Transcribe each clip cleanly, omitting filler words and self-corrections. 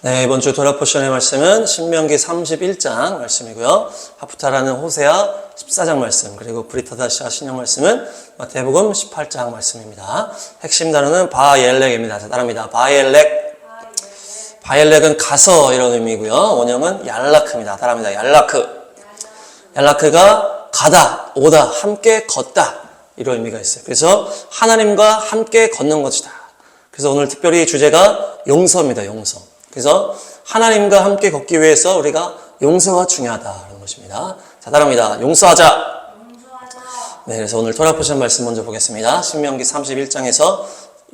네, 이번 주 도라 포션의 말씀은 신명기 31장 말씀이고요. 하프타라는 호세아 14장 말씀, 그리고 브리타다시아 신약 말씀은 마태복음 18장 말씀입니다. 핵심 단어는 바엘렉입니다. 자, 따라합니다. 바엘렉. 바엘렉은 가서 이런 의미고요. 원형은 얄라크입니다. 따라합니다. 얄라크. 얄라크가 가다, 오다, 함께 걷다 이런 의미가 있어요. 그래서 하나님과 함께 걷는 것이다. 그래서 오늘 특별히 주제가 용서입니다. 용서. 그래서 하나님과 함께 걷기 위해서 우리가 용서가 중요하다는 것입니다. 자, 따라합니다. 용서하자. 네, 그래서 오늘 토라 포션 말씀 먼저 보겠습니다. 신명기 31장에서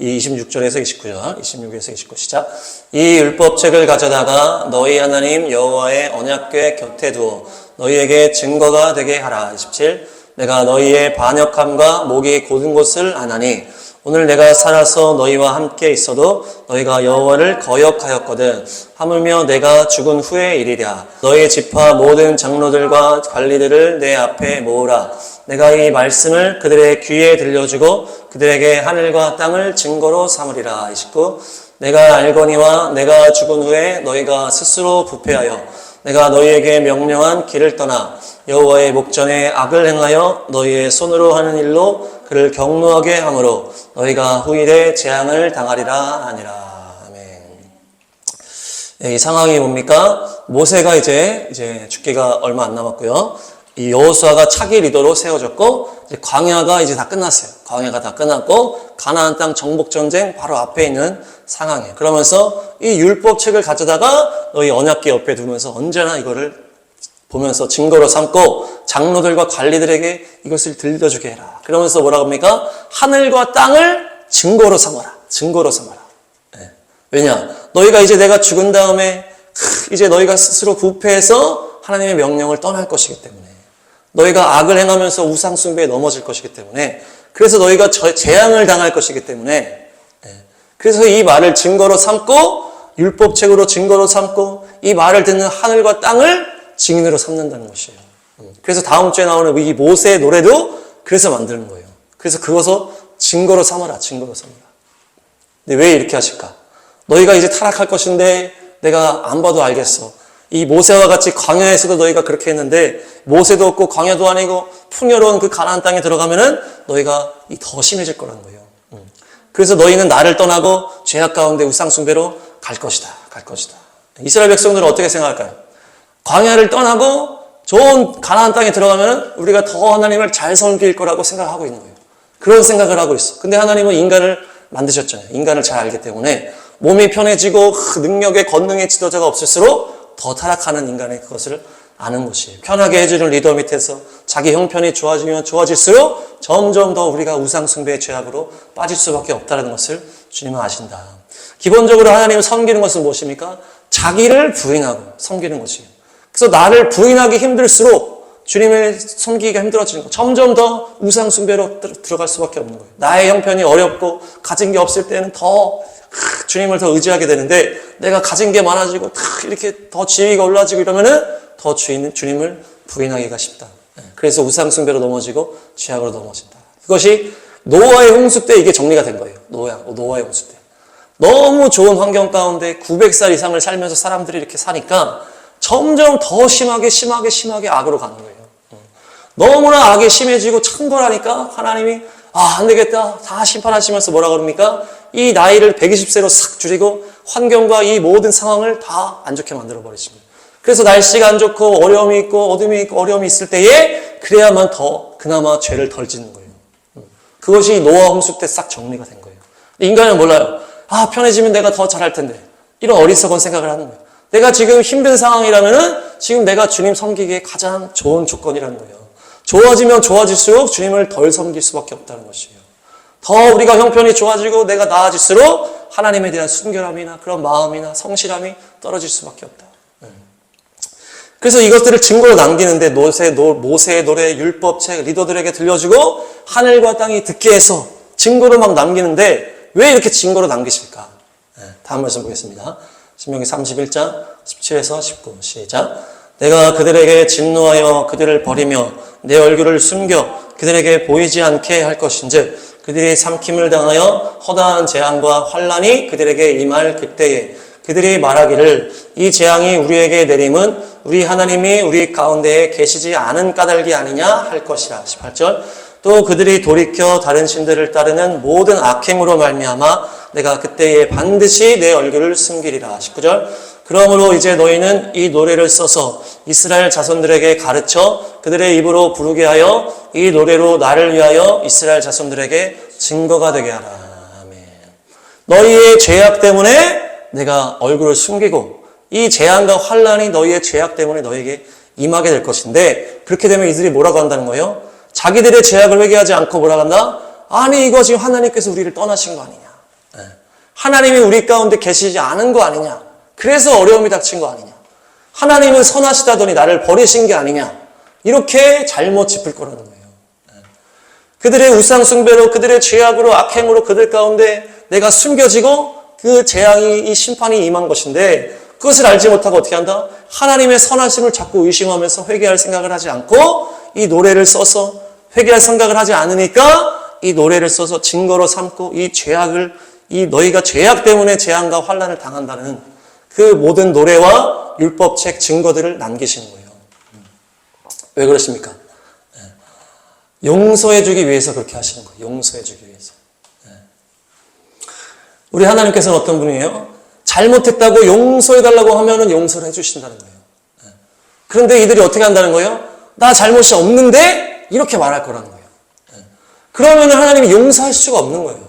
26절에서 29절, 26에서 29 시작. 이 율법책을 가져다가 너희 하나님 여호와의 언약궤 곁에 두어 너희에게 증거가 되게 하라. 27. 내가 너희의 반역함과 목이 곧은 것을 아나니 오늘 내가 살아서 너희와 함께 있어도 너희가 여호와를 거역하였거든. 하물며 내가 죽은 후의 일이랴. 너희 지파 모든 장로들과 관리들을 내 앞에 모으라. 내가 이 말씀을 그들의 귀에 들려주고 그들에게 하늘과 땅을 증거로 삼으리라. 29. 내가 알거니와 내가 죽은 후에 너희가 스스로 부패하여 내가 너희에게 명령한 길을 떠나 여호와의 목전에 악을 행하여 너희의 손으로 하는 일로 그를 경노하게 함으로 너희가 후일에 재앙을 당하리라 하니라. 아멘. 네, 이 상황이 뭡니까? 모세가 이제 죽기가 얼마 안 남았고요. 이 여호수아가 차기 리더로 세워졌고 이제 광야가 이제 다 끝났어요. 광야가 다 끝났고 가나안 땅 정복 전쟁 바로 앞에 있는 상황이에요. 그러면서 이 율법책을 가져다가 너희 언약궤 옆에 두면서 언제나 이거를 보면서 증거로 삼고 장로들과 관리들에게 이것을 들려주게 해라. 그러면서 뭐라고 합니까? 하늘과 땅을 증거로 삼아라. 증거로 삼아라. 네. 왜냐? 너희가 이제 내가 죽은 다음에 이제 너희가 스스로 부패해서 하나님의 명령을 떠날 것이기 때문에 너희가 악을 행하면서 우상 숭배에 넘어질 것이기 때문에 그래서 너희가 재앙을 당할 것이기 때문에 그래서 이 말을 증거로 삼고 율법책으로 증거로 삼고 이 말을 듣는 하늘과 땅을 증인으로 삼는다는 것이에요. 그래서 다음 주에 나오는 이 모세의 노래도 그래서 만드는 거예요. 그래서 그것을 증거로 삼아라. 증거로 삼아라. 근데 왜 이렇게 하실까? 너희가 이제 타락할 것인데 내가 안 봐도 알겠어. 이 모세와 같이 광야에서도 너희가 그렇게 했는데 모세도 없고 광야도 아니고 풍요로운 그 가나안 땅에 들어가면은 너희가 더 심해질 거라는 거예요. 그래서 너희는 나를 떠나고 죄악 가운데 우상 숭배로 갈 것이다. 갈 것이다. 이스라엘 백성들은 어떻게 생각할까요? 광야를 떠나고 좋은 가나안 땅에 들어가면 우리가 더 하나님을 잘 섬길 거라고 생각하고 있는 거예요. 그런 생각을 하고 있어. 근데 하나님은 인간을 만드셨잖아요. 인간을 잘 알기 때문에 몸이 편해지고 능력에 권능의 지도자가 없을수록 더 타락하는 인간의 그것을 아는 것이에요. 편하게 해주는 리더 밑에서 자기 형편이 좋아지면 좋아질수록 점점 더 우리가 우상 숭배의 죄악으로 빠질 수밖에 없다는 것을 주님은 아신다. 기본적으로 하나님을 섬기는 것은 무엇입니까? 자기를 부인하고 섬기는 것이에요. 그래서 나를 부인하기 힘들수록 주님을 섬기기가 힘들어지는 거예요. 점점 더 우상 숭배로 들어갈 수밖에 없는 거예요. 나의 형편이 어렵고 가진 게 없을 때는 더 주님을 더 의지하게 되는데 내가 가진 게 많아지고 이렇게 더 지위가 올라지고 이러면은 더 주님을 부인하기가 쉽다. 그래서 우상 숭배로 넘어지고 죄악으로 넘어진다. 그것이 노아의 홍수 때 이게 정리가 된 거예요. 노아의 홍수 때. 너무 좋은 환경 가운데 900살 이상을 살면서 사람들이 이렇게 사니까 점점 더 심하게 악으로 가는 거예요. 너무나 악이 심해지고 창궐하니까 하나님이 안 되겠다. 다 심판하시면서 뭐라 그럽니까? 이 나이를 120세로 싹 줄이고 환경과 이 모든 상황을 다 안 좋게 만들어 버리십니다. 그래서 날씨가 안 좋고 어려움이 있고 어둠이 있고 어려움이 있을 때에 그래야만 더 그나마 죄를 덜 짓는 거예요. 그것이 노아 홍수 때 싹 정리가 된 거예요. 인간은 몰라요. 편해지면 내가 더 잘할 텐데. 이런 어리석은 생각을 하는 거예요. 내가 지금 힘든 상황이라면은 지금 내가 주님 섬기기에 가장 좋은 조건이라는 거예요. 좋아지면 좋아질수록 주님을 덜 섬길 수밖에 없다는 것이에요. 더 우리가 형편이 좋아지고 내가 나아질수록 하나님에 대한 순결함이나 그런 마음이나 성실함이 떨어질 수밖에 없다. 그래서 이것들을 증거로 남기는데 모세의 노래, 율법책, 리더들에게 들려주고 하늘과 땅이 듣게 해서 증거로 막 남기는데 왜 이렇게 증거로 남기실까? 다음 말씀 보겠습니다. 신명기 31장 17에서 19 시작. 내가 그들에게 진노하여 그들을 버리며 내 얼굴을 숨겨 그들에게 보이지 않게 할 것인즉 그들이 삼킴을 당하여 허다한 재앙과 환난이 그들에게 임할 그때에 그들이 말하기를 이 재앙이 우리에게 내림은 우리 하나님이 우리 가운데에 계시지 않은 까닭이 아니냐 할 것이라. 18절. 또 그들이 돌이켜 다른 신들을 따르는 모든 악행으로 말미암아 내가 그때에 반드시 내 얼굴을 숨기리라. 19절. 그러므로 이제 너희는 이 노래를 써서 이스라엘 자손들에게 가르쳐 그들의 입으로 부르게 하여 이 노래로 나를 위하여 이스라엘 자손들에게 증거가 되게 하라. 아멘. 너희의 죄악 때문에 내가 얼굴을 숨기고 이 재앙과 환란이 너희의 죄악 때문에 너희에게 임하게 될 것인데, 그렇게 되면 이들이 뭐라고 한다는 거예요? 자기들의 죄악을 회개하지 않고 뭐라고 한다? 아니 이거 지금 하나님께서 우리를 떠나신 거 아니냐, 하나님이 우리 가운데 계시지 않은 거 아니냐, 그래서 어려움이 닥친 거 아니냐, 하나님은 선하시다더니 나를 버리신 게 아니냐, 이렇게 잘못 짚을 거라는 거예요. 그들의 우상 숭배로, 그들의 죄악으로, 악행으로 그들 가운데 내가 숨겨지고 그 재앙이, 이 심판이 임한 것인데, 그것을 알지 못하고 어떻게 한다? 하나님의 선하심을 자꾸 의심하면서 회개할 생각을 하지 않고 이 노래를 써서 회개할 생각을 하지 않으니까 이 노래를 써서 증거로 삼고 이 죄악을, 이 너희가 죄악 때문에 재앙과 환난을 당한다는 그 모든 노래와 율법책 증거들을 남기시는 거예요. 왜 그러십니까? 용서해주기 위해서 그렇게 하시는 거예요. 용서해주기 위해서. 우리 하나님께서는 어떤 분이에요? 잘못했다고 용서해달라고 하면은 용서를 해주신다는 거예요. 그런데 이들이 어떻게 한다는 거예요? 나 잘못이 없는데? 이렇게 말할 거라는 거예요. 그러면 하나님이 용서할 수가 없는 거예요.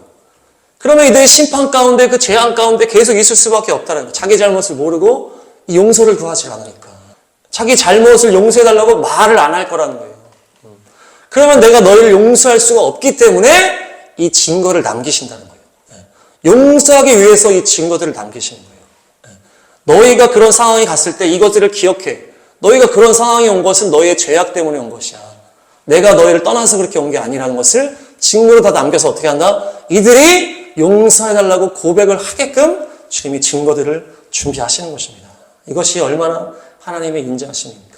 그러면 이들이 심판 가운데, 그 재앙 가운데 계속 있을 수밖에 없다는 거예요. 자기 잘못을 모르고 용서를 구하지 않으니까. 자기 잘못을 용서해달라고 말을 안 할 거라는 거예요. 그러면 내가 너희를 용서할 수가 없기 때문에 이 증거를 남기신다는 거예요. 용서하기 위해서 이 증거들을 남기시는 거예요. 너희가 그런 상황이 갔을 때 이것들을 기억해. 너희가 그런 상황이 온 것은 너희의 죄악 때문에 온 것이야. 내가 너희를 떠나서 그렇게 온 게 아니라는 것을 증거로 다 남겨서 어떻게 한다? 이들이 용서해달라고 고백을 하게끔 주님이 증거들을 준비하시는 것입니다. 이것이 얼마나 하나님의 인자하심입니까?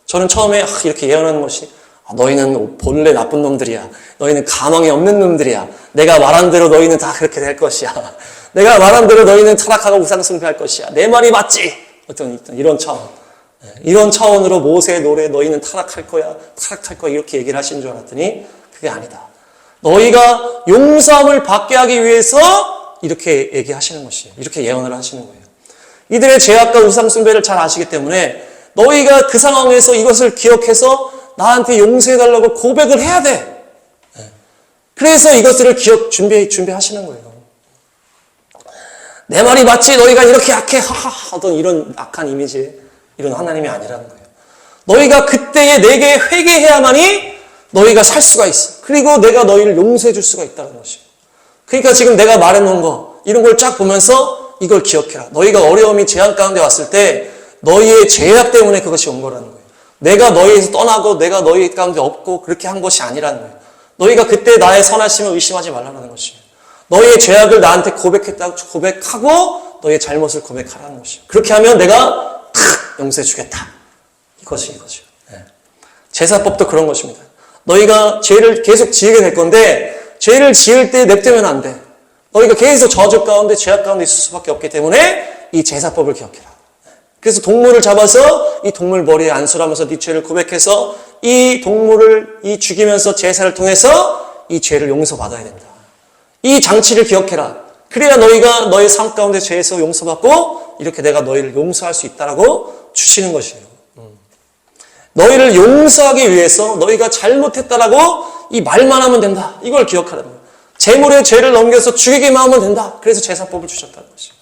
저는 처음에 이렇게 예언하는 것이, 너희는 본래 나쁜 놈들이야. 너희는 가망이 없는 놈들이야. 내가 말한 대로 너희는 다 그렇게 될 것이야. 내가 말한 대로 너희는 타락하고 우상숭배할 것이야. 내 말이 맞지? 어떤 이런 차원. 이런 차원으로 모세의 노래 너희는 타락할 거야. 타락할 거야. 이렇게 얘기를 하신 줄 알았더니 그게 아니다. 너희가 용서함을 받게 하기 위해서 이렇게 얘기하시는 것이에요. 이렇게 예언을 하시는 거예요. 이들의 죄악과 우상숭배를 잘 아시기 때문에 너희가 그 상황에서 이것을 기억해서 나한테 용서해달라고 고백을 해야 돼. 그래서 이것들을 준비하시는 거예요. 내 말이 맞지? 너희가 이렇게 약해? 하던 이런 악한 이미지의 이런 하나님이 아니라는 거예요. 너희가 그때에 내게 회개해야만이 너희가 살 수가 있어. 그리고 내가 너희를 용서해 줄 수가 있다는 것이에요. 그러니까 지금 내가 말해놓은 거, 이런 걸 쫙 보면서 이걸 기억해라. 너희가 어려움이 재앙 가운데 왔을 때 너희의 죄악 때문에 그것이 온 거라는 거예요. 내가 너희에서 떠나고 내가 너희 가운데 없고 그렇게 한 것이 아니라는 거예요. 너희가 그때 나의 선하심을 의심하지 말라는 것이에요. 너희의 죄악을 나한테 고백했다고 고백하고 너희의 잘못을 고백하라는 것이에요. 그렇게 하면 내가 용서해 주겠다. 이것이죠. 제사법도 그런 것입니다. 너희가 죄를 계속 지으게 될 건데 죄를 지을 때 냅두면 안 돼. 너희가 계속 저주 가운데 죄악 가운데 있을 수밖에 없기 때문에 이 제사법을 기억해라. 그래서 동물을 잡아서 이 동물 머리에 안수하면서 네 죄를 고백해서 이 동물을 죽이면서 제사를 통해서 이 죄를 용서받아야 된다. 이 장치를 기억해라. 그래야 너희가 너희 삶 가운데 죄에서 용서받고 이렇게 내가 너희를 용서할 수 있다라고 주시는 것이에요. 너희를 용서하기 위해서 너희가 잘못했다라고 이 말만 하면 된다. 이걸 기억하라는 거예요. 재물의 죄를 넘겨서 죽이기만 하면 된다. 그래서 제사법을 주셨다는 것이에요.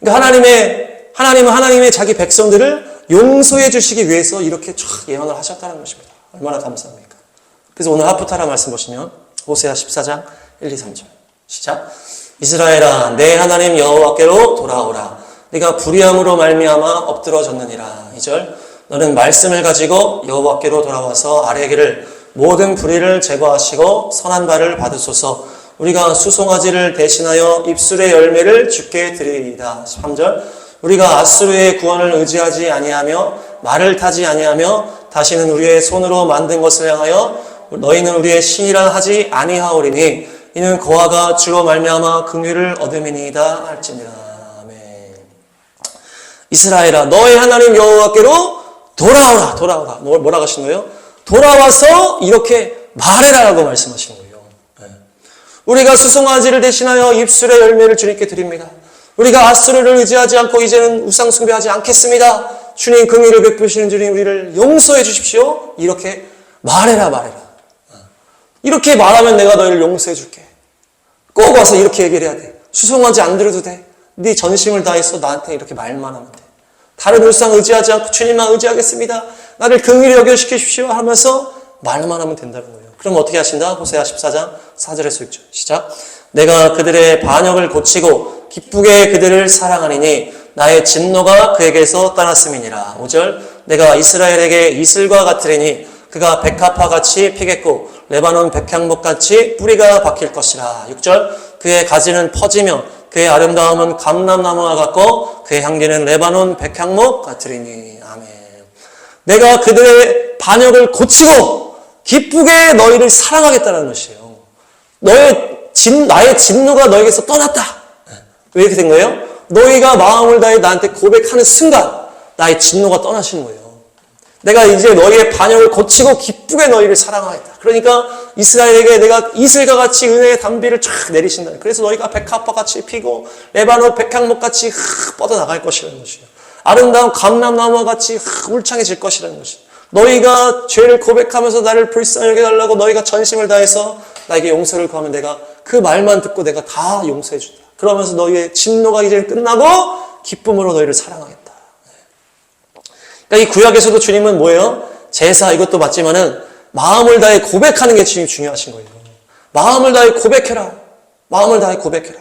그러니까 하나님은 하나님의 자기 백성들을 용서해 주시기 위해서 이렇게 쫙 예언을 하셨다는 것입니다. 얼마나 감사합니까? 그래서 오늘 하프타라 말씀 보시면 호세아 14장 1, 2, 3절 시작. 이스라엘아 내 하나님 여호와께로 돌아오라. 네가 불의함으로 말미암아 엎드러졌느니라. 2절 너는 말씀을 가지고 여호와께로 돌아와서 아뢰기를 모든 불의를 제거하시고 선한 바를 받으소서. 우리가 수송아지를 대신하여 입술의 열매를 주께 드리리이다. 13절 우리가 아수르의 구원을 의지하지 아니하며 말을 타지 아니하며 다시는 우리의 손으로 만든 것을 향하여 너희는 우리의 신이라 하지 아니하오리니 이는 고아가 주로 말미암아 긍휼을 얻음이니이다 할지니라. 이스라엘아 너의 하나님 여호와께로 돌아오라. 돌아오라. 뭐라고 하신 거예요? 돌아와서 이렇게 말해라라고 말씀하신 거예요. 우리가 수송아지를 대신하여 입술의 열매를 주님께 드립니다. 우리가 앗수르를 의지하지 않고 이제는 우상 숭배하지 않겠습니다. 주님 긍휼을 베푸시는 주님 우리를 용서해 주십시오. 이렇게 말해라. 이렇게 말하면 내가 너희를 용서해 줄게. 꼭 와서 이렇게 얘기를 해야 돼. 수송아지 안 들어도 돼. 네 전심을 다해서 나한테 이렇게 말만 하면 돼. 다른 우상 의지하지 않고 주님만 의지하겠습니다. 나를 긍휼히 여겨주십시오 하면서 말만 하면 된다는 거예요. 그럼 어떻게 하신다? 호세아 14장 4절에서 6절 시작. 내가 그들의 반역을 고치고 기쁘게 그들을 사랑하니니 나의 진노가 그에게서 떠났음이니라. 5절 내가 이스라엘에게 이슬과 같으리니 그가 백합화같이 피겠고 레바논 백향목같이 뿌리가 박힐 것이라. 6절 그의 가지는 퍼지며 그의 아름다움은 감람나무와 같고 그의 향기는 레바논 백향목 같으리니. 아멘. 내가 그들의 반역을 고치고 기쁘게 너희를 사랑하겠다는 것이에요. 나의 진노가 너에게서 떠났다. 왜 이렇게 된 거예요? 너희가 마음을 다해 나한테 고백하는 순간 나의 진노가 떠나시는 거예요. 내가 이제 너희의 반역을 고치고 기쁘게 너희를 사랑하겠다. 그러니까 이스라엘에게 내가 이슬과 같이 은혜의 단비를 쫙 내리신다. 그래서 너희가 백합화같이 피고 레바논 백향목같이 뻗어나갈 것이라는 것이에요. 아름다운 감람나무와 같이 울창해질 것이라는 것이에요. 너희가 죄를 고백하면서 나를 불쌍히 여겨달라고 너희가 전심을 다해서 나에게 용서를 구하면 내가 그 말만 듣고 내가 다 용서해 준다. 그러면서 너희의 진노가 이제 끝나고 기쁨으로 너희를 사랑하겠다. 그러니까 이 구약에서도 주님은 뭐예요? 제사 이것도 맞지만은 마음을 다해 고백하는 게 주님이 중요하신 거예요. 마음을 다해 고백해라. 마음을 다해 고백해라.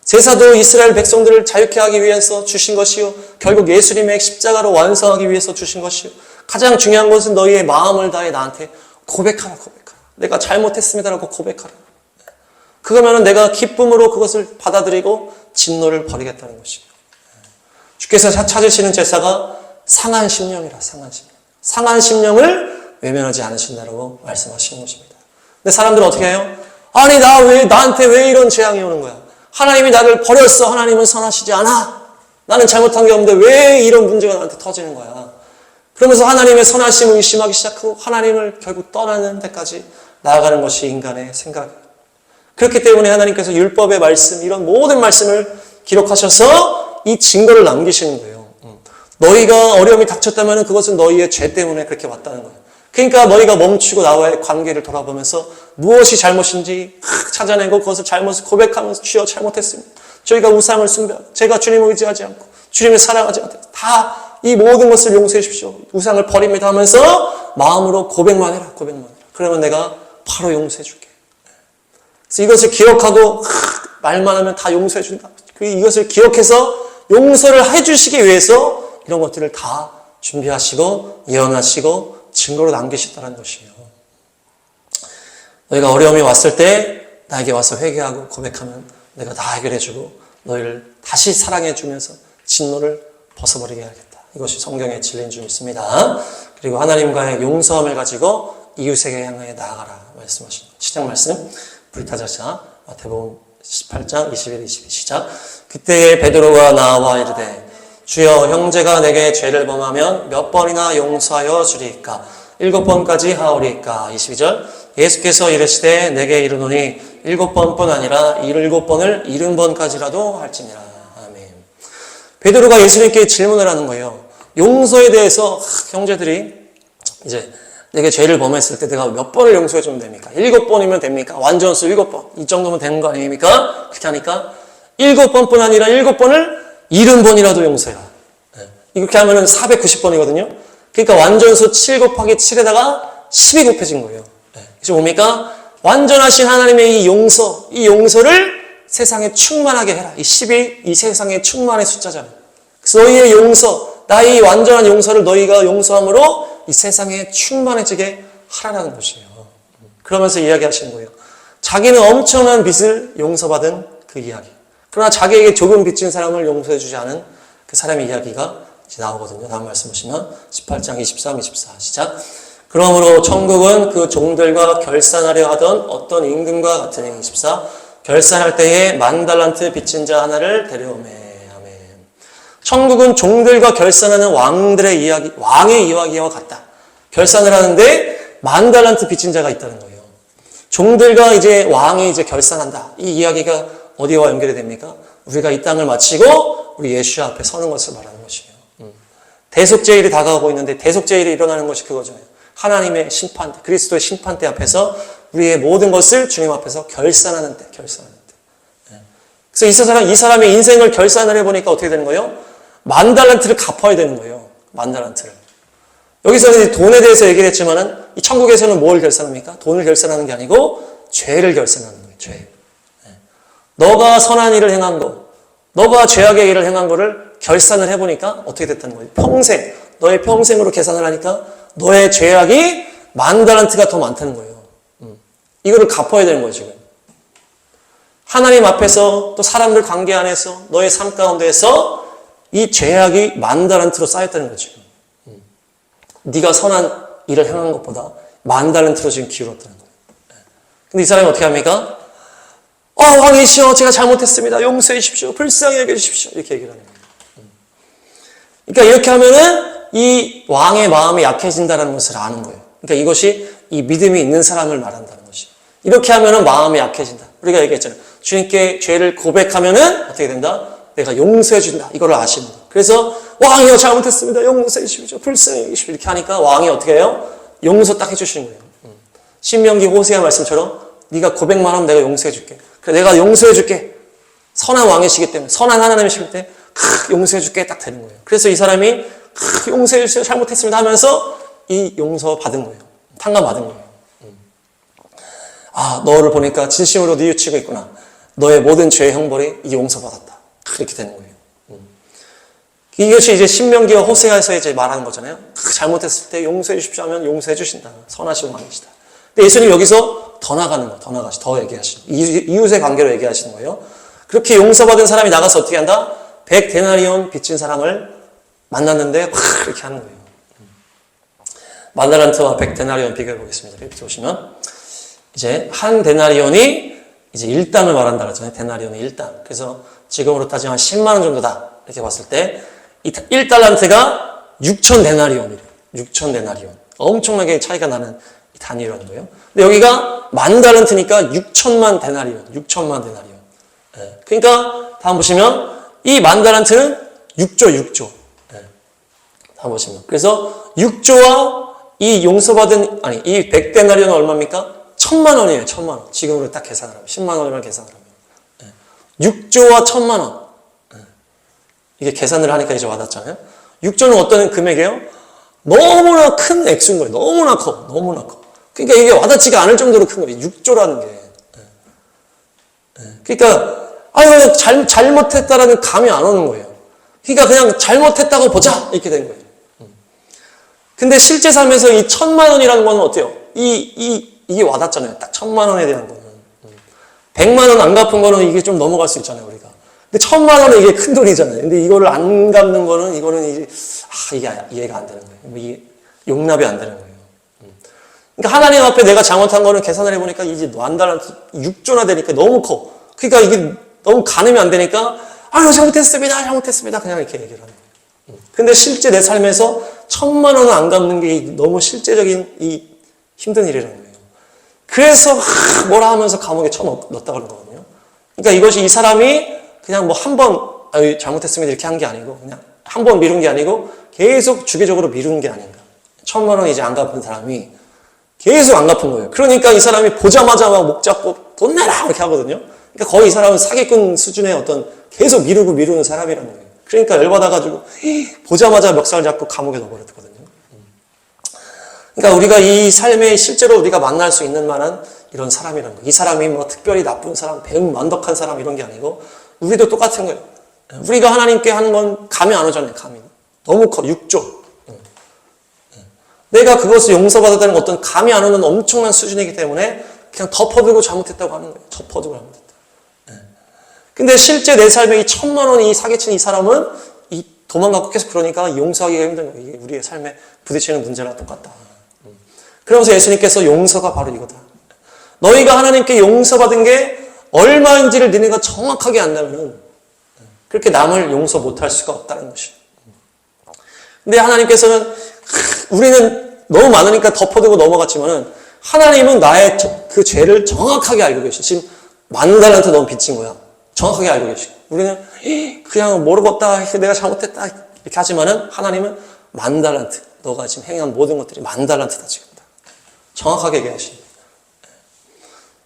제사도 이스라엘 백성들을 자유케 하기 위해서 주신 것이요. 결국 예수님의 십자가로 완성하기 위해서 주신 것이요. 가장 중요한 것은 너희의 마음을 다해 나한테 고백하라. 내가 잘못했습니다라고 고백하라. 그러면 내가 기쁨으로 그것을 받아들이고 진노를 버리겠다는 것이에요. 주께서 찾으시는 제사가 상한 심령이라. 상한 심령을 외면하지 않으신다라고 말씀하시는 것입니다. 근데 사람들은 어떻게 해요? 아니 나한테 왜 이런 재앙이 오는 거야? 하나님이 나를 버렸어. 하나님은 선하시지 않아. 나는 잘못한 게 없는데 왜 이런 문제가 나한테 터지는 거야? 그러면서 하나님의 선하심을 의심하기 시작하고 하나님을 결국 떠나는 데까지 나아가는 것이 인간의 생각이에요. 그렇기 때문에 하나님께서 율법의 말씀, 이런 모든 말씀을 기록하셔서 이 증거를 남기시는 거예요. 너희가 어려움이 닥쳤다면 그것은 너희의 죄 때문에 그렇게 왔다는 거예요. 그러니까 너희가 멈추고 나와의 관계를 돌아보면서 무엇이 잘못인지 찾아내고 그것을 잘못을 고백하면서 주여 잘못했습니다. 저희가 우상을 숭배하고 제가 주님을 의지하지 않고 주님을 사랑하지 않고 다 이 모든 것을 용서해 주십시오. 우상을 버립니다 하면서 마음으로 고백만 해라. 그러면 내가 바로 용서해 줄게. 그래서 이것을 기억하고 말만 하면 다 용서해 준다. 이것을 기억해서 용서를 해 주시기 위해서 이런 것들을 다 준비하시고 예언하시고 증거로 남기셨다는 것이에요. 너희가 어려움이 왔을 때 나에게 와서 회개하고 고백하면 내가 다 해결해 주고 너희를 다시 사랑해 주면서 진노를 벗어버리게 하겠다. 이것이 성경의 진리인 줄 믿습니다. 그리고 하나님과의 용서함을 가지고 이웃에게 향해 나아가라 말씀하신 시작 말씀 브리타자샤 마태복음 18장 21, 22 시작. 그때에 베드로가 나와 이르되 주여 형제가 내게 죄를 범하면 몇 번이나 용서하여 주리이까? 7번까지 하오리이까? 22절 예수께서 이르시되 내게 이르노니 7번뿐 아니라 7번을 70번까지라도 할지니라. 아멘. 베드로가 예수님께 질문을 하는 거예요. 용서에 대해서 형제들이 이제 내게 죄를 범했을 때 내가 몇 번을 용서해 주면 됩니까? 7번이면 됩니까? 완전수 7번. 이 정도면 되는 거 아닙니까? 그렇게 하니까 7번뿐 아니라 7번을 70번이라도 용서해라. 이렇게 하면은 490번이거든요. 그러니까 완전수 7 곱하기 7에다가 10이 곱해진 거예요. 그래서 뭡니까? 완전하신 하나님의 이 용서를 세상에 충만하게 해라. 이 10이 이 세상의 충만의 숫자잖아요. 그래서 너희의 용서, 나의 완전한 용서를 너희가 용서함으로 이 세상에 충만해지게 하라는 것이에요. 그러면서 이야기하시는 거예요. 자기는 엄청난 빚을 용서받은 그 이야기. 그러나 자기에게 조금 빚진 사람을 용서해주지 않은 그 사람의 이야기가 이제 나오거든요. 다음 말씀 보시면 18장 23, 24 시작. 그러므로 천국은 그 종들과 결산하려 하던 어떤 임금과 같으니 24 결산할 때에 10,000달란트 빚진 자 하나를 데려오매. 아멘. 천국은 종들과 결산하는 왕들의 이야기, 왕의 이야기와 같다. 결산을 하는데 10,000달란트 빚진 자가 있다는 거예요. 종들과 이제 왕이 이제 결산한다. 이 이야기가 어디와 연결이 됩니까? 우리가 이 땅을 마치고 우리 예수 앞에 서는 것을 말하는 것이에요. 대속제일이 다가오고 있는데 대속제일이 일어나는 것이 그거잖아요. 하나님의 심판 때, 그리스도의 심판 때 앞에서 우리의 모든 것을 주님 앞에서 결산하는 때, 결산하는 때. 그래서 이 사람의 인생을 결산을 해보니까 어떻게 되는 거예요? 10,000달란트를 갚아야 되는 거예요. 10,000달란트를. 여기서는 돈에 대해서 얘기를 했지만은 이 천국에서는 뭘 결산합니까? 돈을 결산하는 게 아니고 죄를 결산하는 거예요. 죄. 너가 선한 일을 행한 거, 너가 죄악의 일을 행한 거를 결산을 해보니까 어떻게 됐다는 거예요? 평생, 너의 평생으로 계산을 하니까 너의 죄악이 10,000달란트가 더 많다는 거예요. 이거를 갚아야 되는 거예요, 지금. 하나님 앞에서 또 사람들 관계 안에서 너의 삶 가운데에서 이 죄악이 10,000달란트로 쌓였다는 거죠. 네가 선한 일을 행한 것보다 10,000달란트로 지금 기울었다는 거예요. 근데 이 사람이 어떻게 합니까? 왕이시여, 제가 잘못했습니다. 용서해 주십시오. 불쌍히 여겨 주십시오. 이렇게 얘기를 하는 거예요. 그러니까 이렇게 하면은 이 왕의 마음이 약해진다는 것을 아는 거예요. 그러니까 이것이 이 믿음이 있는 사람을 말한다는 것이. 이렇게 하면은 마음이 약해진다. 우리가 얘기했잖아요. 주님께 죄를 고백하면은 어떻게 된다? 내가 용서해 준다. 이걸 아시는 거예요. 그래서 왕이여, 잘못했습니다. 용서해 주십시오. 불쌍히 여겨 주십시오. 이렇게 하니까 왕이 어떻게 해요? 용서 딱 해주시는 거예요. 신명기 호세아 말씀처럼 네가 고백만 하면 내가 용서해 줄게. 그래, 내가 용서해 줄게. 선한 왕이시기 때문에, 선한 하나님이시기 때문에 용서해 줄게. 딱 되는 거예요. 그래서 이 사람이 용서해 주세요. 잘못했습니다 하면서 이 용서 받은 거예요. 탕감 받은 거예요. 너를 보니까 진심으로 뉘우치고 있구나. 너의 모든 죄의 형벌이 이 용서받았다. 그렇게 되는 거예요. 이것이 이제 신명기와 호세아에서 이제 말하는 거잖아요. 잘못했을 때 용서해 주십시오 하면 용서해 주신다. 선하신 왕이시다. 근데 예수님 여기서 더 나가는 거예요. 더 얘기하시는 거예요. 이웃의 관계로 얘기하시는 거예요. 그렇게 용서받은 사람이 나가서 어떻게 한다? 100데나리온 빚진 사람을 만났는데 이렇게 하는 거예요. 10,000달란트와 100데나리온 비교해 보겠습니다. 이렇게 보시면 이제 한 데나리온이 이제 1당을 말한다 그랬잖아요. 데나리온이 1당. 그래서 지금으로 따지면 10만 원 정도다. 이렇게 봤을 때 이 1달란트가 6,000데나리온이래요. 6,000데나리온. 엄청나게 차이가 나는 단위라는 거예요. 근데 여기가 10,000달란트니까 6천만 데나리온. 6천만 데나리온. 그러니까 다음 보시면 이 10,000달란트는 6조. 다음 보시면. 그래서 6조와 이 용서받은, 이 100데나리온은 얼마입니까? 1,000만 원이에요. 1,000만 원. 지금으로 딱 계산을 하면. 10만 원이면 계산을 하면. 6조와 1,000만 원. 이게 계산을 하니까 이제 와닿잖아요. 6조는 어떤 금액이에요? 너무나 큰 액수인 거예요. 너무나 커. 그러니까 이게 와닿지가 않을 정도로 큰 거예요. 6조라는 게. 그러니까, 잘못했다라는 감이 안 오는 거예요. 그러니까 그냥 잘못했다고 보자! 이렇게 된 거예요. 근데 실제 삶에서 이 1,000만 원이라는 거는 어때요? 이게 와닿잖아요. 딱 1,000만 원에 대한 거는. 100만 원 안 갚은 거는 이게 좀 넘어갈 수 있잖아요, 우리가. 근데 1,000만 원은 이게 큰 돈이잖아요. 근데 이거를 안 갚는 거는, 이거는 이제, 이게 이해가 안 되는 거예요. 이게 용납이 안 되는 거예요. 그러니까 하나님 앞에 내가 잘못한 거는 계산을 해보니까 이제 10,000달란트 6조나 되니까 너무 커. 그러니까 이게 너무 가늠이 안 되니까, 잘못했습니다. 그냥 이렇게 얘기를 하는 거예요. 근데 실제 내 삶에서 1,000만 원을 안 갚는 게 너무 실제적인 이 힘든 일이라는 거예요. 그래서 뭐라 하면서 감옥에 쳐넣었다 그런 거거든요. 그러니까 이것이 이 사람이 그냥 뭐 한 번 잘못했습니다 이렇게 한 게 아니고 그냥 한 번 미룬 게 아니고 계속 주기적으로 미루는 게 아닌가. 1,000만 원 이제 안 갚은 사람이 계속 안 갚은 거예요. 그러니까 이 사람이 보자마자 막 목 잡고 돈 내라 이렇게 하거든요. 그러니까 거의 이 사람은 사기꾼 수준의 어떤 계속 미루는 사람이라는 거예요. 그러니까 열받아가지고 보자마자 멱살 잡고 감옥에 넣어버렸거든요. 그러니까 우리가 이 삶에 실제로 우리가 만날 수 있는 만한 이런 사람이라는 거예요. 이 사람이 뭐 특별히 나쁜 사람, 배은만덕한 사람 이런 게 아니고 우리도 똑같은 거예요. 우리가 하나님께 하는 건 감이 안 오잖아요. 감이. 너무 커. 6조. 내가 그것을 용서받았다는 어떤 감이 안 오는 엄청난 수준이기 때문에 그냥 덮어두고 잘못했다고 하는 거예요. 덮어두고 잘못했다. 근데 실제 내 삶에 이 1,000만 원이 사기친 이 사람은 이 도망가고 계속 그러니까 용서하기가 힘든 거예요. 이게 우리의 삶에 부딪히는 문제랑 똑같다. 그러면서 예수님께서 용서가 바로 이거다. 너희가 하나님께 용서받은 게 얼마인지를 너희가 정확하게 안다면은 그렇게 남을 용서 못할 수가 없다는 것이에요. 근데 하나님께서는 우리는 너무 많으니까 덮어두고 넘어갔지만은 하나님은 나의 그 죄를 정확하게 알고 계시고 지금 10,000달란트 너무 빚진 거야. 정확하게 알고 계시고 우리는 그냥 모르겠다 내가 잘못했다 이렇게 하지만은 하나님은 10,000달란트 너가 지금 행한 모든 것들이 10,000달란트다 지금 정확하게 얘기하십니다.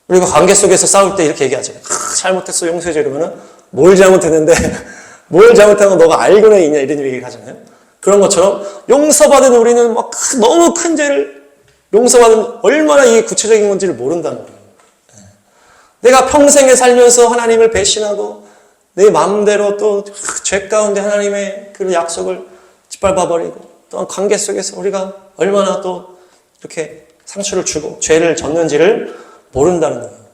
우리가 관계 속에서 싸울 때 이렇게 얘기하죠. 잘못했어 용서해줘 이러면은 뭘 잘못했는데 뭘 잘못한 건 너가 알고는 있냐 이런 얘기 하잖아요. 그런 것처럼 용서받은 우리는 막 너무 큰 죄를 용서받은 얼마나 이게 구체적인 건지를 모른다는 거예요. 내가 평생에 살면서 하나님을 배신하고 내 마음대로 또 죄 가운데 하나님의 그 약속을 짓밟아버리고 또한 관계 속에서 우리가 얼마나 또 이렇게 상처를 주고 죄를 졌는지를 모른다는 거예요.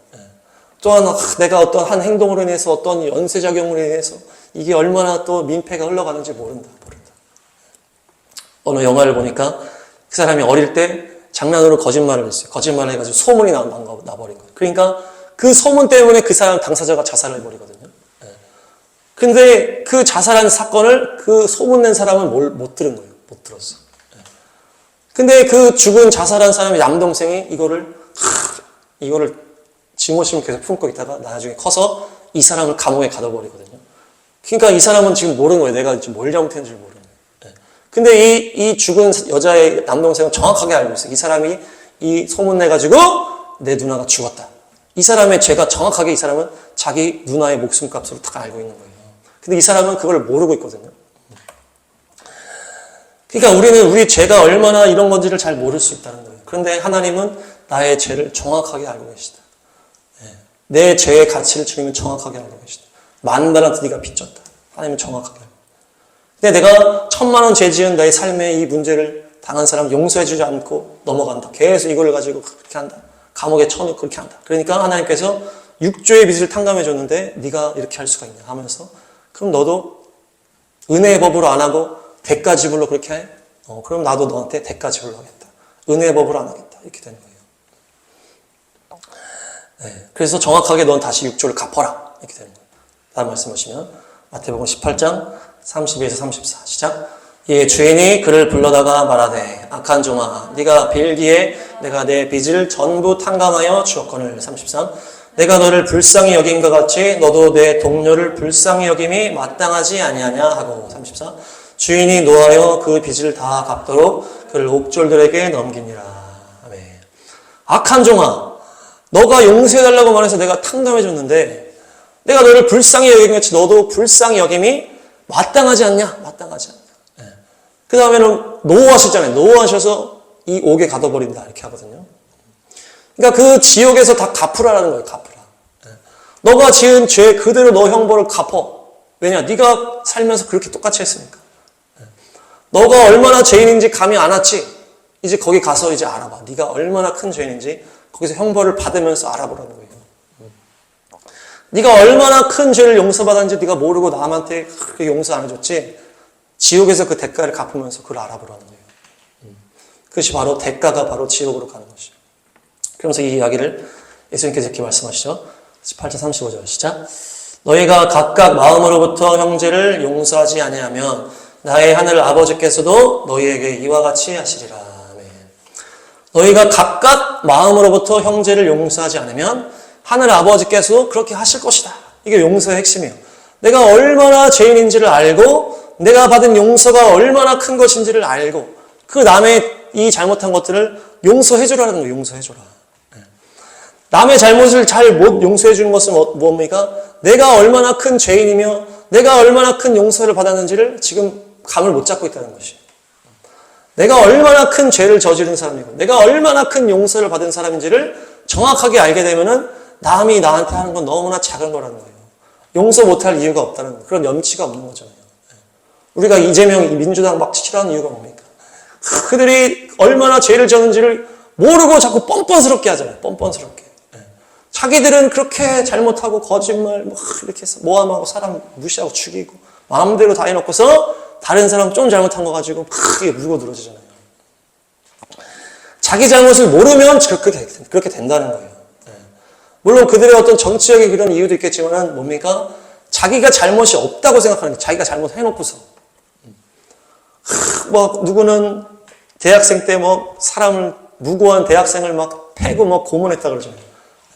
또한 내가 어떤 한 행동으로 인해서 어떤 연쇄작용으로 인해서 이게 얼마나 또 민폐가 흘러가는지 모른다. 어느 영화를 보니까 그 사람이 어릴 때 장난으로 거짓말을 했어요. 거짓말을 해가지고 소문이 나버린 거예요. 그러니까 그 소문 때문에 그 사람 당사자가 자살을 해버리거든요. 근데 그 자살한 사건을 그 소문낸 사람은 못 들은 거예요. 못 들었어. 근데 그 죽은 자살한 사람의 남동생이 이거를 증오심을 계속 품고 있다가 나중에 커서 이 사람을 감옥에 가둬버리거든요. 그러니까 이 사람은 지금 모르는 거예요. 내가 지금 뭘 잘못했는지 모르는 거예요. 근데 이 죽은 여자의 남동생은 정확하게 알고 있어요. 이 사람이 이 소문내가지고 내 누나가 죽었다. 이 사람의 죄가 정확하게 이 사람은 자기 누나의 목숨값으로 다 알고 있는 거예요. 근데 이 사람은 그걸 모르고 있거든요. 그러니까 우리는 우리 죄가 얼마나 이런 건지를 잘 모를 수 있다는 거예요. 그런데 하나님은 나의 죄를 정확하게 알고 계시다. 내 죄의 가치를 주님은 정확하게 알고 계시다. 10,000달란트 네가 빚졌다. 하나님은 정확하게 알고. 근데 내가 1,000,000원 죄 지은 나의 삶의 이 문제를 당한 사람 용서해주지 않고 넘어간다. 계속 이걸 가지고 그렇게 한다. 감옥에 쳐넣고 그렇게 한다. 그러니까 하나님께서 6조의 빚을 탕감해줬는데 네가 이렇게 할 수가 있냐 하면서 그럼 너도 은혜의 법으로 안 하고 대가 지불로 그렇게 해? 그럼 나도 너한테 대가 지불로 하겠다. 은혜의 법으로 안 하겠다. 이렇게 되는 거예요. 네, 그래서 정확하게 넌 다시 6조를 갚아라. 이렇게 되는 거예요. 다음 말씀 보시면 마태복음 18장 32에서 34 시작. 예, 주인이 그를 불러다가 말하되 악한 종아 네가 빌기에 내가 내 빚을 전부 탕감하여 주었거늘. 33 내가 너를 불쌍히 여긴 것 같이 너도 내 동료를 불쌍히 여김이 마땅하지 아니하냐 하고. 34 주인이 노하여 그 빚을 다 갚도록 그를 옥졸들에게 넘기니라. 아멘. 악한 종아 너가 용서해달라고 말해서 내가 탕감해줬는데 내가 너를 불쌍히 여긴 것 같이 너도 불쌍히 여김이 마땅하지 않냐? 마땅하지 않냐. 그 다음에는 노하셨잖아요. 노하셔서 이 옥에 가둬버린다 이렇게 하거든요. 그러니까 그 지옥에서 다 갚으라는 거예요. 갚으라. 너가 지은 죄 그대로 너 형벌을 갚어. 왜냐? 네가 살면서 그렇게 똑같이 했으니까. 너가 얼마나 죄인인지 감이 안 왔지? 이제 거기 가서 이제 알아봐. 네가 얼마나 큰 죄인인지 거기서 형벌을 받으면서 알아보라는 거예요. 네가 얼마나 큰 죄를 용서받았는지 네가 모르고 남한테 그렇게 용서 안 해줬지? 지옥에서 그 대가를 갚으면서 그걸 알아보라는 거예요. 그것이 바로 대가가 바로 지옥으로 가는 것이죠. 그러면서 이 이야기를 예수님께서 이렇게 말씀하시죠. 18절 35절 시작. 너희가 각각 마음으로부터 형제를 용서하지 아니하면 나의 하늘 아버지께서도 너희에게 이와 같이 하시리라. 아멘. 너희가 각각 마음으로부터 형제를 용서하지 않으면 하늘 아버지께서도 그렇게 하실 것이다. 이게 용서의 핵심이에요. 내가 얼마나 죄인인지를 알고 내가 받은 용서가 얼마나 큰 것인지를 알고 그 남의 이 잘못한 것들을 용서해주라는 거예요. 용서해줘라. 남의 잘못을 잘 못 용서해주는 것은 뭡니까? 내가 얼마나 큰 죄인이며 내가 얼마나 큰 용서를 받았는지를 지금 감을 못 잡고 있다는 것이에요. 내가 얼마나 큰 죄를 저지른 사람이고 내가 얼마나 큰 용서를 받은 사람인지를 정확하게 알게 되면은 남이 나한테 하는 건 너무나 작은 거라는 거예요. 용서 못할 이유가 없다는 그런 염치가 없는 거잖아요. 우리가 이재명, 민주당 막 싫어하는 이유가 뭡니까? 그들이 얼마나 죄를 졌는지를 모르고 자꾸 뻔뻔스럽게 하잖아요. 뻔뻔스럽게. 자기들은 그렇게 잘못하고 거짓말 이렇게 해서 모함하고 사람 무시하고 죽이고 마음대로 다 해놓고서 다른 사람 좀 잘못한 거 가지고 크게 물고 늘어지잖아요. 자기 잘못을 모르면 그렇게 된다는 거예요. 물론 그들의 어떤 정치적인 그런 이유도 있겠지만 뭡니까? 자기가 잘못이 없다고 생각하는 게 자기가 잘못해놓고서. 뭐, 누구는 대학생 때 뭐, 사람을, 무고한 대학생을 막 패고 뭐 고문했다 그러잖아요.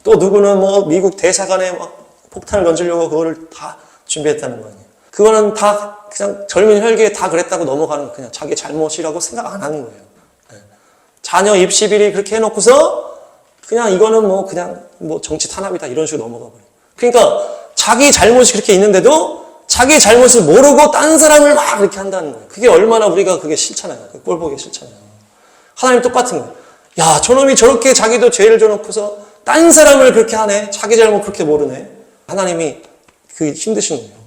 또 누구는 뭐, 미국 대사관에 막 폭탄을 던지려고 그거를 다 준비했다는 거 아니에요. 그거는 다 그냥 젊은 혈기에 다 그랬다고 넘어가는 거, 그냥 자기 잘못이라고 생각 안 하는 거예요. 자녀 입시 비리 그렇게 해놓고서 그냥 이거는 뭐 그냥 뭐 정치 탄압이다 이런 식으로 넘어가 버려요. 그러니까 자기 잘못이 그렇게 있는데도 자기 잘못을 모르고 딴 사람을 막 그렇게 한다는 거예요. 그게 얼마나 우리가 그게 싫잖아요. 꼴 보기 싫잖아요. 하나님 똑같은 거예요. 야, 저놈이 저렇게 자기도 죄를 져놓고서 딴 사람을 그렇게 하네. 자기 잘못 그렇게 모르네. 하나님이 그 힘드신 거예요.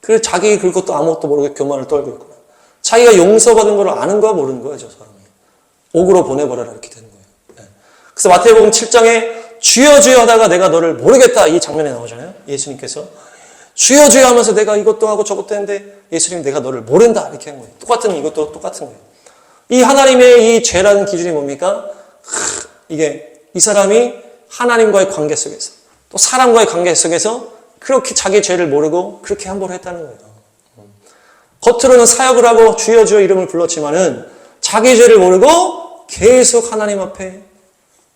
그래서 자기 그것도 아무것도 모르게 교만을 떨고 있구나. 자기가 용서받은 걸 아는 거야 모르는 거야 저 사람이. 옥으로 보내버려라 이렇게 되는 거예요. 그래서 마태복음 7장에 주여 주여 하다가 내가 너를 모르겠다 이 장면에 나오잖아요. 예수님께서 주여 주여 하면서 내가 이것도 하고 저것도 했는데 예수님 내가 너를 모른다 이렇게 한 거예요. 똑같은 이것도 똑같은 거예요. 이 하나님의 이 죄라는 기준이 뭡니까? 이게 이 사람이 하나님과의 관계 속에서 또 사람과의 관계 속에서 그렇게 자기 죄를 모르고 그렇게 함부로 했다는 거예요. 겉으로는 사역을 하고 주여 주여 이름을 불렀지만은 자기 죄를 모르고 계속 하나님 앞에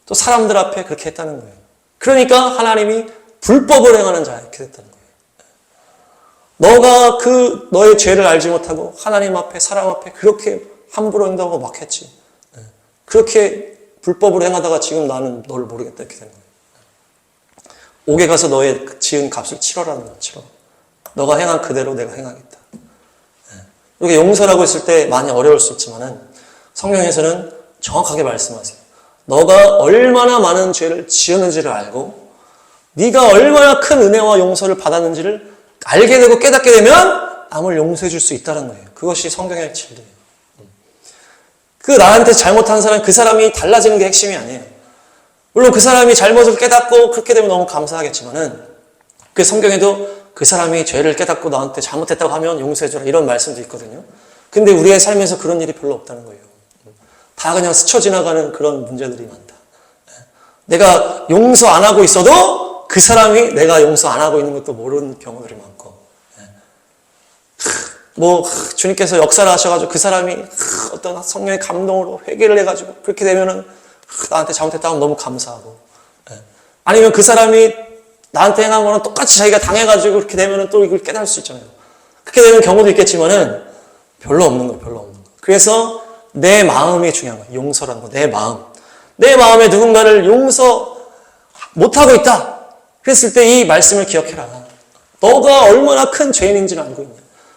또 사람들 앞에 그렇게 했다는 거예요. 그러니까 하나님이 불법을 행하는 자 이렇게 됐다는 거예요. 너가 너의 죄를 알지 못하고 하나님 앞에 사람 앞에 그렇게 함부로 행동하고 막 했지. 그렇게 불법을 행하다가 지금 나는 너를 모르겠다 이렇게 된 거예요. 옥에 가서 너의 지은 값을 치러라는 거야. 치러. 너가 행한 그대로 내가 행하겠다. 이렇게 용서라고 했을 때 많이 어려울 수 있지만은 성경에서는 정확하게 말씀하세요. 너가 얼마나 많은 죄를 지었는지를 알고 네가 얼마나 큰 은혜와 용서를 받았는지를 알게 되고 깨닫게 되면 남을 용서해 줄 수 있다는 거예요. 그것이 성경의 진리예요. 그 나한테 잘못한 사람, 그 사람이 달라지는 게 핵심이 아니에요. 물론 그 사람이 잘못을 깨닫고 그렇게 되면 너무 감사하겠지만은 그 성경에도 그 사람이 죄를 깨닫고 나한테 잘못했다고 하면 용서해줘라 이런 말씀도 있거든요. 근데 우리의 삶에서 그런 일이 별로 없다는 거예요. 다 그냥 스쳐 지나가는 그런 문제들이 많다. 내가 용서 안 하고 있어도 그 사람이 내가 용서 안 하고 있는 것도 모르는 경우들이 많고 뭐 주님께서 역사를 하셔가지고 그 사람이 어떤 성령의 감동으로 회개를 해가지고 그렇게 되면은 나한테 잘못했다고 하면 너무 감사하고 아니면 그 사람이 나한테 행한 거는 똑같이 자기가 당해가지고 그렇게 되면은 또 이걸 깨달을 수 있잖아요. 그렇게 되는 경우도 있겠지만은 별로 없는 거예요. 별로 없는 거. 그래서 내 마음이 중요한 거예요. 용서라는 거. 내 마음. 내 마음에 누군가를 용서 못하고 있다. 그랬을 때 이 말씀을 기억해라. 너가 얼마나 큰 죄인인지를 알고 있냐.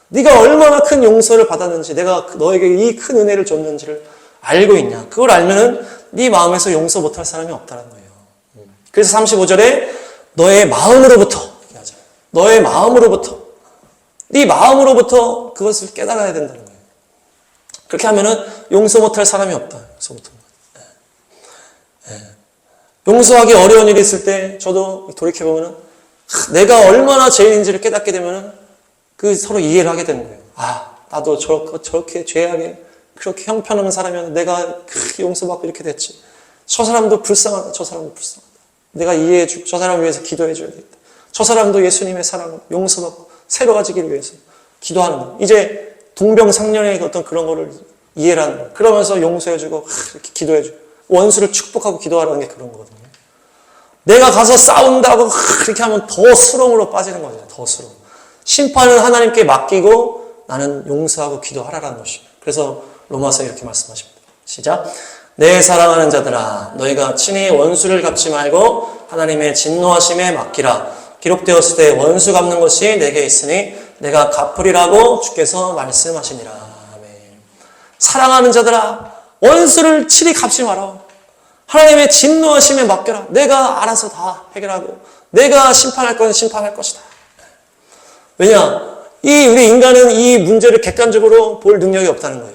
네가 얼마나 큰 용서를 받았는지 내가 너에게 이 큰 은혜를 줬는지를 알고 있냐. 그걸 알면은 네 마음에서 용서 못할 사람이 없다는 거예요. 그래서 35절에 너의 마음으로부터 너의 마음으로부터 네 마음으로부터 그것을 깨달아야 된다는 거예요. 그렇게 하면은 용서 못할 사람이 없다. 용서하기 어려운 일이 있을 때 저도 돌이켜보면은 내가 얼마나 죄인인지를 깨닫게 되면은 그 서로 이해를 하게 되는 거예요. 아, 나도 저렇게 죄악에 그렇게 형편없는 사람이었는데 내가 용서받고 이렇게 됐지. 저 사람도 불쌍하다. 저 사람도 불쌍하다. 내가 이해해주고 저 사람을 위해서 기도해줘야겠다. 저 사람도 예수님의 사랑을 용서받고 새로워지기를 위해서 기도하는 거예요. 이제 동병상련의 어떤 그런 거를 이해를 하는 거예요. 그러면서 용서해주고 이렇게 기도해주고 원수를 축복하고 기도하라는 게 그런 거거든요. 내가 가서 싸운다고 그렇게 하면 더 수렁으로 빠지는 거죠. 더 수렁. 심판은 하나님께 맡기고 나는 용서하고 기도하라는 것입니다. 그래서 로마서에 이렇게 말씀하십니다. 시작. 내 사랑하는 자들아 너희가 친히 원수를 갚지 말고 하나님의 진노하심에 맡기라. 기록되었을 때 원수 갚는 것이 내게 있으니 내가 갚으리라고 주께서 말씀하시니라. 아멘. 사랑하는 자들아 원수를 친히 갚지 마라. 하나님의 진노하심에 맡겨라. 내가 알아서 다 해결하고 내가 심판할 건 심판할 것이다. 왜냐? 우리 인간은 이 문제를 객관적으로 볼 능력이 없다는 거예요.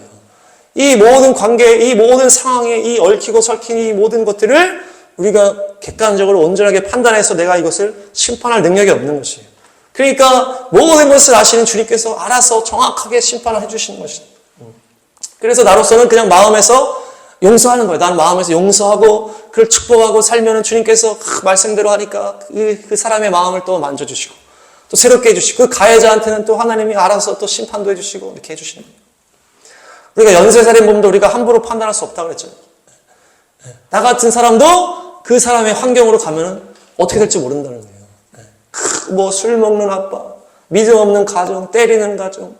이 모든 관계, 이 모든 상황에 이 얽히고 설킨 이 모든 것들을 우리가 객관적으로 온전하게 판단해서 내가 이것을 심판할 능력이 없는 것이에요. 그러니까 모든 것을 아시는 주님께서 알아서 정확하게 심판을 해주시는 것이다. 그래서 나로서는 그냥 마음에서 용서하는 거예요. 나는 마음에서 용서하고 그를 축복하고 살면은 주님께서 말씀대로 하니까 그 사람의 마음을 또 만져주시고 또 새롭게 해주시고 그 가해자한테는 또 하나님이 알아서 또 심판도 해주시고 이렇게 해주시는 거예요. 우리가 연쇄살인범도 우리가 함부로 판단할 수 없다고 그랬죠. 나 같은 사람도 그 사람의 환경으로 가면은 어떻게 될지 모른다는 거예요. 뭐 술 먹는 아빠, 믿음 없는 가정, 때리는 가정,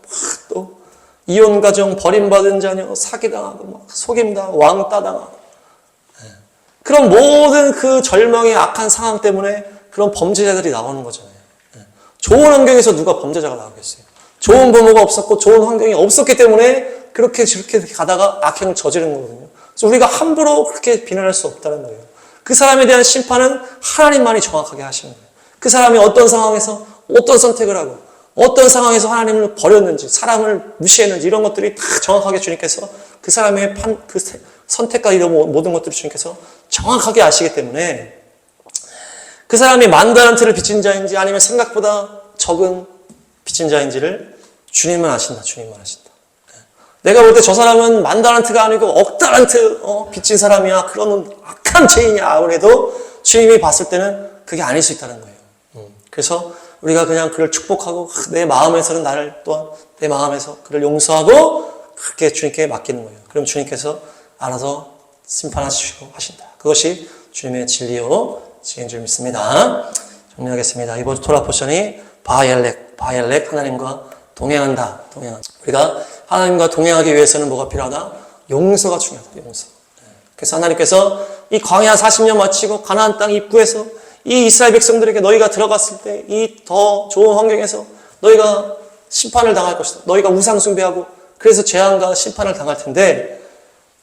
또 이혼 가정, 버림받은 자녀, 사기당하고 막 속임당하고 왕따 당하고 그런 모든 그 절망의 악한 상황 때문에 그런 범죄자들이 나오는 거잖아요. 좋은 환경에서 누가 범죄자가 나오겠어요? 좋은 부모가 없었고 좋은 환경이 없었기 때문에 그렇게 저렇게 가다가 악행을 저지른 거거든요. 그래서 우리가 함부로 그렇게 비난할 수 없다는 거예요. 그 사람에 대한 심판은 하나님만이 정확하게 하시는 거예요. 그 사람이 어떤 상황에서 어떤 선택을 하고 어떤 상황에서 하나님을 버렸는지 사람을 무시했는지 이런 것들이 다 정확하게 주님께서 그 사람의 그 선택과 이런 모든 것들을 주님께서 정확하게 아시기 때문에 그 사람이 만 달란트를 빚진 자인지 아니면 생각보다 적은 빚진 자인지를 주님만 아신다. 주님만 아신다. 내가 볼 때 저 사람은 만 달란트가 아니고 억 달란트 빚진 사람이야. 그런 악한 죄인이야. 아무래도 주님이 봤을 때는 그게 아닐 수 있다는 거예요. 그래서 우리가 그냥 그를 축복하고 내 마음에서는 나를 또한 내 마음에서 그를 용서하고 그렇게 주님께 맡기는 거예요. 그럼 주님께서 알아서 심판하시고 하신다. 그것이 주님의 진리요 지혜인 줄 믿습니다. 정리하겠습니다. 이번 토라 포션이 바엘렉 하나님과 동행한다. 우리가 하나님과 동행하기 위해서는 뭐가 필요하다? 용서가 중요하다. 용서. 그래서 하나님께서 이 광야 40년 마치고 가나안 땅 입구에서 이 이스라엘 백성들에게 너희가 들어갔을 때 이 더 좋은 환경에서 너희가 심판을 당할 것이다. 너희가 우상 숭배하고 그래서 재앙과 심판을 당할 텐데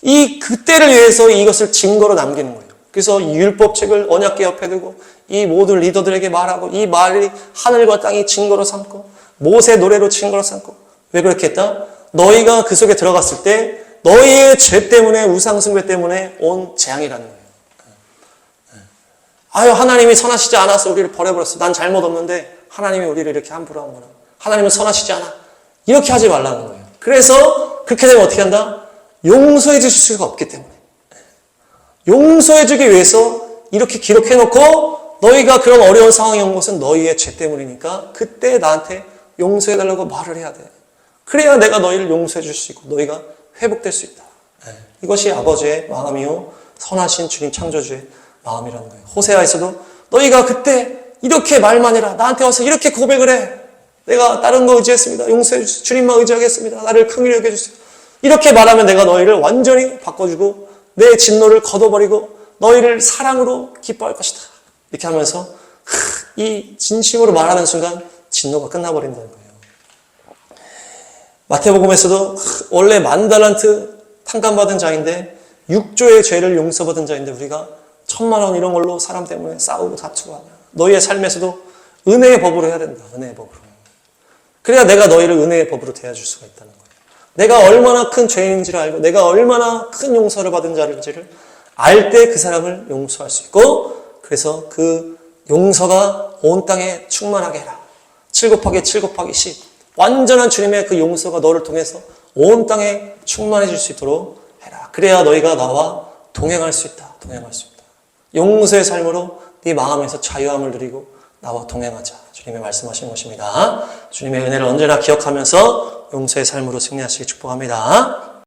이 그때를 위해서 이것을 증거로 남기는 거예요. 그래서 율법책을 언약궤 옆에 두고 이 모든 리더들에게 말하고 이 말이 하늘과 땅이 증거로 삼고 모세 노래로 증거로 삼고 왜 그렇게 했다? 너희가 그 속에 들어갔을 때 너희의 죄 때문에 우상 숭배 때문에 온 재앙이라는 거예요. 아유 하나님이 선하시지 않아서 우리를 버려버렸어. 난 잘못 없는데 하나님이 우리를 이렇게 함부로 한 거나. 하나님은 선하시지 않아. 이렇게 하지 말라는 거예요. 그래서 그렇게 되면 어떻게 한다? 용서해 주실 수가 없기 때문에. 용서해 주기 위해서 이렇게 기록해놓고 너희가 그런 어려운 상황에 온 것은 너희의 죄 때문이니까 그때 나한테 용서해 달라고 말을 해야 돼. 그래야 내가 너희를 용서해 줄 수 있고 너희가 회복될 수 있다. 이것이 아버지의 마음이요 선하신 주님 창조주의 마음이라는 거예요. 호세아에서도 너희가 그때 이렇게 말만 해라. 나한테 와서 이렇게 고백을 해. 내가 다른 거 의지했습니다. 용서해 주세요. 주님만 의지하겠습니다. 나를 긍휼히 여겨주세요. 이렇게 말하면 내가 너희를 완전히 바꿔주고 내 진노를 걷어버리고 너희를 사랑으로 기뻐할 것이다. 이렇게 하면서 이 진심으로 말하는 순간 진노가 끝나버린다는 거예요. 마태복음에서도 원래 만 달란트 탕감받은 자인데 6조의 죄를 용서받은 자인데 우리가 1000만 원 이런 걸로 사람 때문에 싸우고 다투고 하냐. 너희의 삶에서도 은혜의 법으로 해야 된다. 은혜의 법으로. 그래야 내가 너희를 은혜의 법으로 대해줄 수가 있다는 거예요. 내가 얼마나 큰 죄인인지를 알고 내가 얼마나 큰 용서를 받은 자인지를 알 때 그 사람을 용서할 수 있고 그래서 그 용서가 온 땅에 충만하게 해라. 7 곱하기 7 곱하기 10 완전한 주님의 그 용서가 너를 통해서 온 땅에 충만해질 수 있도록 해라. 그래야 너희가 나와 동행할 수 있다. 동행할 수 있다. 용서의 삶으로 네 마음에서 자유함을 누리고 나와 동행하자. 주님의 말씀하신 것입니다. 주님의 은혜를 언제나 기억하면서 용서의 삶으로 승리하시기 축복합니다.